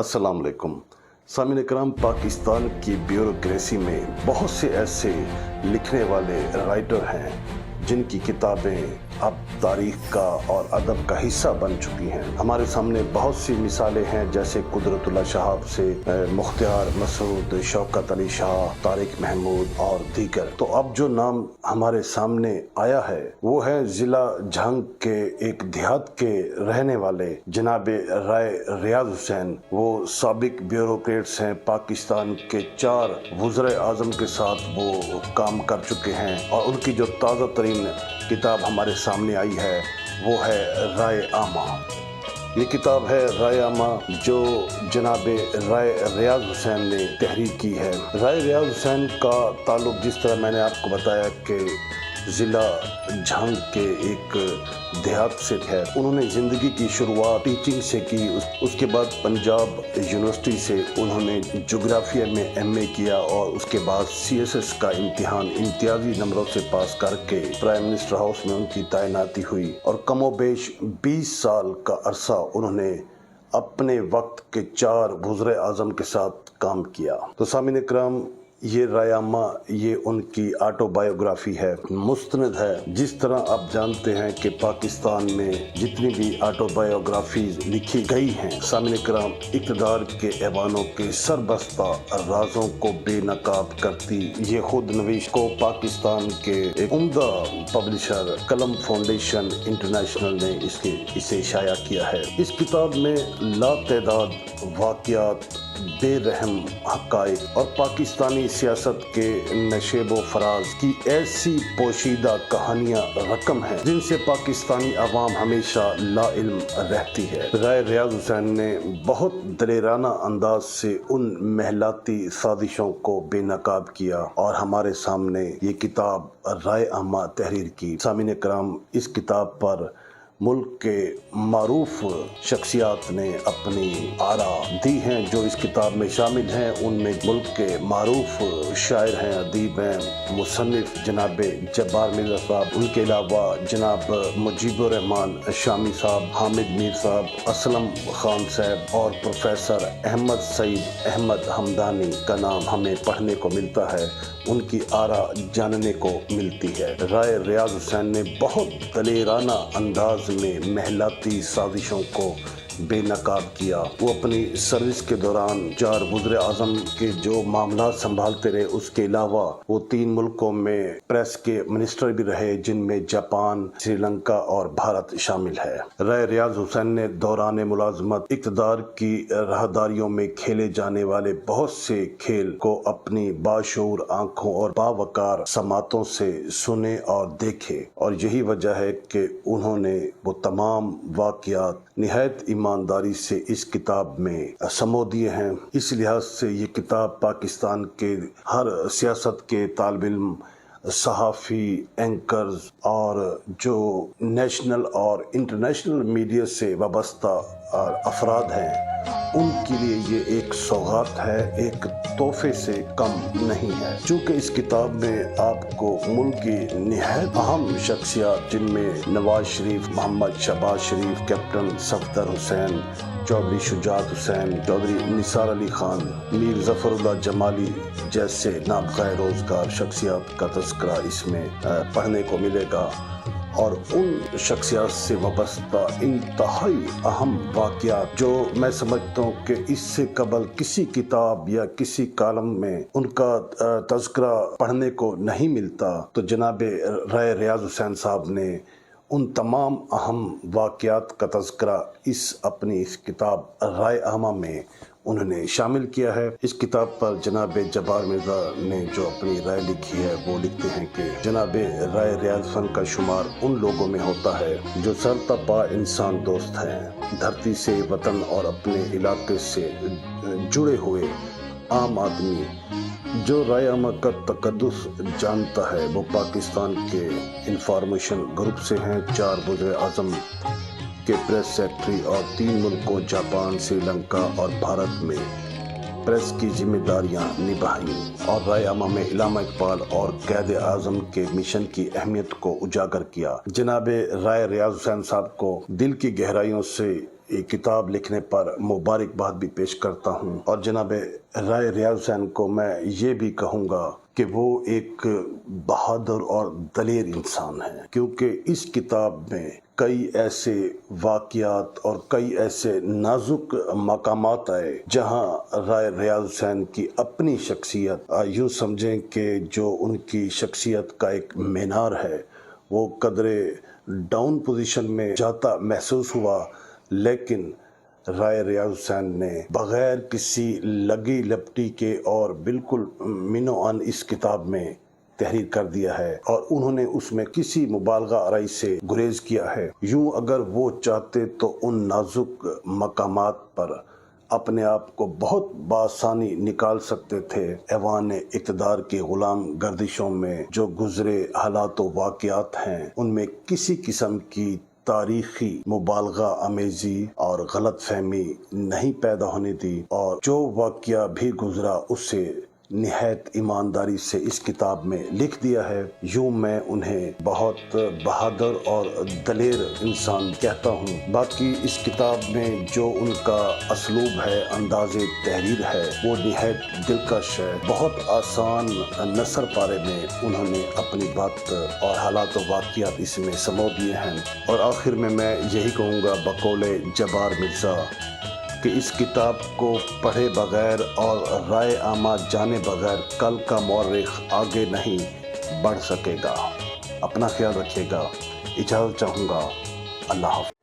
अस्सलाम वालेकुम। सामीन इकराम, पाकिस्तान की ब्यूरोक्रेसी में बहुत से ऐसे लिखने वाले राइटर हैं जिनकी किताबें अब तारीख का और अदब का हिस्सा बन चुकी हैं। हमारे सामने बहुत सी मिसालें हैं, जैसे कुदरतुल्लाह शाहब से मुख्तियार मसूद, शौकत अली शाह, तारिक महमूद और दीगर। तो अब जो नाम हमारे सामने आया है वो है जिला झंग के एक देहात के रहने वाले जनाब राय रियाज हुसैन। वो साबिक ब्यूरोक्रेट्स हैं, पाकिस्तान के 4 वज़ीर आज़म के साथ वो काम कर चुके हैं और उनकी जो ताज़ा तरीन किताब हमारे सामने आई है वो है राय आमा। ये किताब है राय आमा जो जनाब राय रियाज हुसैन ने तहरीर की है। राय रियाज हुसैन का ताल्लुक, जिस तरह मैंने आपको बताया, कि ज़िला झंग के एक देहात से है। उन्होंने ज़िंदगी की शुरुआत टीचिंग से की। उसके बाद पंजाब यूनिवर्सिटी से उन्होंने जोग्राफिया में एमए किया और उसके बाद सीएसएस का इम्तिहान इम्तियाजी नंबरों से पास करके प्राइम मिनिस्टर हाउस में उनकी तैनाती हुई और कमोबेश 20 साल का अरसा उन्होंने अपने वक्त के 4 वज़ीर आज़म के साथ काम किया। तो सामीन इकराम, ये राय आमा ये उनकी ऑटोबायोग्राफी है, मुस्तनद है। जिस तरह आप जानते हैं कि पाकिस्तान में जितनी भी ऑटोबायोग्राफीज लिखी गई हैं, सामने कराम इक़्तिदार के ऐवानों के सरबस्ता राजों को बेनकाब करती ये खुद नवीश को पाकिस्तान के एक उम्दा पब्लिशर कलम फाउंडेशन इंटरनेशनल ने इसे शाया किया है। इस किताब में लातदाद वाक़यात, बेरहम हक़ाइक़ और पाकिस्तानी सियासत के नशेबो फराज की ऐसी पोशीदा कहानियाँ रकम हैं जिनसे पाकिस्तानी अवाम हमेशा लाइल्म रहती है। राय रियाज हुसैन ने बहुत दलेराना अंदाज से उन महलाती साजिशों को बेनकाब किया और हमारे सामने ये किताब राय आमा तहरीर की। सामीन इकराम, इस किताब पर मुल्क के मारूफ शख्सियात ने अपनी आरा दी हैं जो इस किताब में शामिल हैं। उनमें मुल्क के मारूफ शायर हैं, अदीब हैं, मुसन्निफ जनाब जब्बार मिर्ज़ा साहब, उनके अलावा जनाब मुजीबुर रहमान शामी साहब, हामिद मीर साहब, असलम खान साहब और प्रोफेसर अहमद सईद अहमद हमदानी का नाम हमें पढ़ने को मिलता है, उनकी आरा जानने को मिलती है। राय रियाज हुसैन ने बहुत दलेराना अंदाज में महलाती साजिशों को बेनकाब किया। वो अपनी सर्विस के दौरान 4 वज़ीर आज़म के जो मामला संभालते रहे, उसके अलावा वो 3 मुल्कों में प्रेस के मिनिस्टर भी रहे, जिनमें जापान, श्रीलंका और भारत शामिल है। राय रियाज हुसैन ने दौरान मुलाजमत इक़्तिदार की राहदारियों में खेले जाने वाले बहुत से खेल को अपनी बाशऊर आंखों और बावकार समातों से सुने और देखे, और यही वजह है कि उन्होंने वो तमाम वाक़यात निहायत ईमानदारी से इस किताब में समो दिए हैं। इस लिहाज से ये किताब पाकिस्तान के हर सियासत के तालिब इल्म, सहाफ़ी, एंकर्स और जो नेशनल और इंटरनेशनल मीडिया से वाबस्ता अफराद हैं, उनके लिए ये एक सौगात है, एक तोहफे से कम नहीं है। चूँकि इस किताब में आपको मुल्क की निहायत अहम शख्सियात, जिनमें नवाज शरीफ, मोहम्मद शहबाज शरीफ, कैप्टन सफदर हुसैन, चौधरी शुजात हुसैन, चौधरी निसार अली खान, मीर ज़फ़रुल्लाह जमाली जैसे नाबग़ाए रोज़गार शख्सियात का तज़किरा इसमें पढ़ने को मिलेगा और उन शख्सियात से वाबस्ता इंतहाई अहम वाक़यात जो मैं समझता हूँ कि इससे कबल किसी किताब या किसी कालम में उनका तज़किरा पढ़ने को नहीं मिलता। तो जनाब राय रियाज हुसैन साहब ने उन तमाम अहम वाक़यात का तज़किरा अपनी इस किताब राय आमा में उन्होंने शामिल किया है। इस किताब पर जनाब जब्बार मिर्ज़ा ने जो अपनी राय लिखी है वो लिखते हैं कि जनाब राय रियाज हुसैन का शुमार उन लोगों में होता है जो सरतपा इंसान दोस्त हैं, धरती से, वतन और अपने इलाके से जुड़े हुए आम आदमी जो राय आमा का तकद्दुस जानता है। वो पाकिस्तान के इंफॉर्मेशन ग्रुप से हैं, 4 वज़ीर आज़म के प्रेस सेक्रेटरी और 3 मुल्कों जापान, श्रीलंका और भारत में प्रेस की जिम्मेदारियां निभाई और राय आमा में इलामा इकबाल और क़ायद आज़म के मिशन की अहमियत को उजागर किया। जनाब राय रियाज हुसैन साहब को दिल की गहराइयों से یہ کتاب لکھنے پر مبارکباد بھی پیش کرتا ہوں، اور جناب رائے ریاض حسین کو میں یہ بھی کہوں گا کہ وہ ایک بہادر اور دلیر انسان ہے، کیونکہ اس کتاب میں کئی ایسے واقعات اور کئی ایسے نازک مقامات آئے جہاں رائے ریاض حسین کی اپنی شخصیت، یوں سمجھیں کہ جو ان کی شخصیت کا ایک مینار ہے وہ قدرے ڈاؤن پوزیشن میں جاتا محسوس ہوا، لیکن رائے ریاض حسین نے بغیر کسی لگی لپٹی کے اور بالکل منو ان اس کتاب میں تحریر کر دیا ہے، اور انہوں نے اس میں کسی مبالغہ آرائی سے گریز کیا ہے۔ یوں اگر وہ چاہتے تو ان نازک مقامات پر اپنے آپ کو بہت بآسانی نکال سکتے تھے۔ ایوان اقتدار کے غلام گردشوں میں جو گزرے حالات و واقعات ہیں ان میں کسی قسم کی تاریخی مبالغہ آمیزی اور غلط فہمی نہیں پیدا ہونے دی، اور جو واقعہ بھی گزرا اسے نہایت ایمانداری سے اس کتاب میں لکھ دیا ہے۔ یوں میں انہیں بہت بہادر اور دلیر انسان کہتا ہوں۔ باقی اس کتاب میں جو ان کا اسلوب ہے، انداز تحریر ہے، وہ نہایت دلکش ہے۔ بہت آسان نثر پارے میں انہوں نے اپنی بات اور حالات و واقعات اس میں سمو دیے ہیں۔ اور آخر میں یہی کہوں گا بقول جبار مرزا کہ اس کتاب کو پڑھے بغیر اور رائے عامہ جانے بغیر کل کا مورخ آگے نہیں بڑھ سکے گا۔ اپنا خیال رکھیے گا، اجازت چاہوں گا، اللہ حافظ۔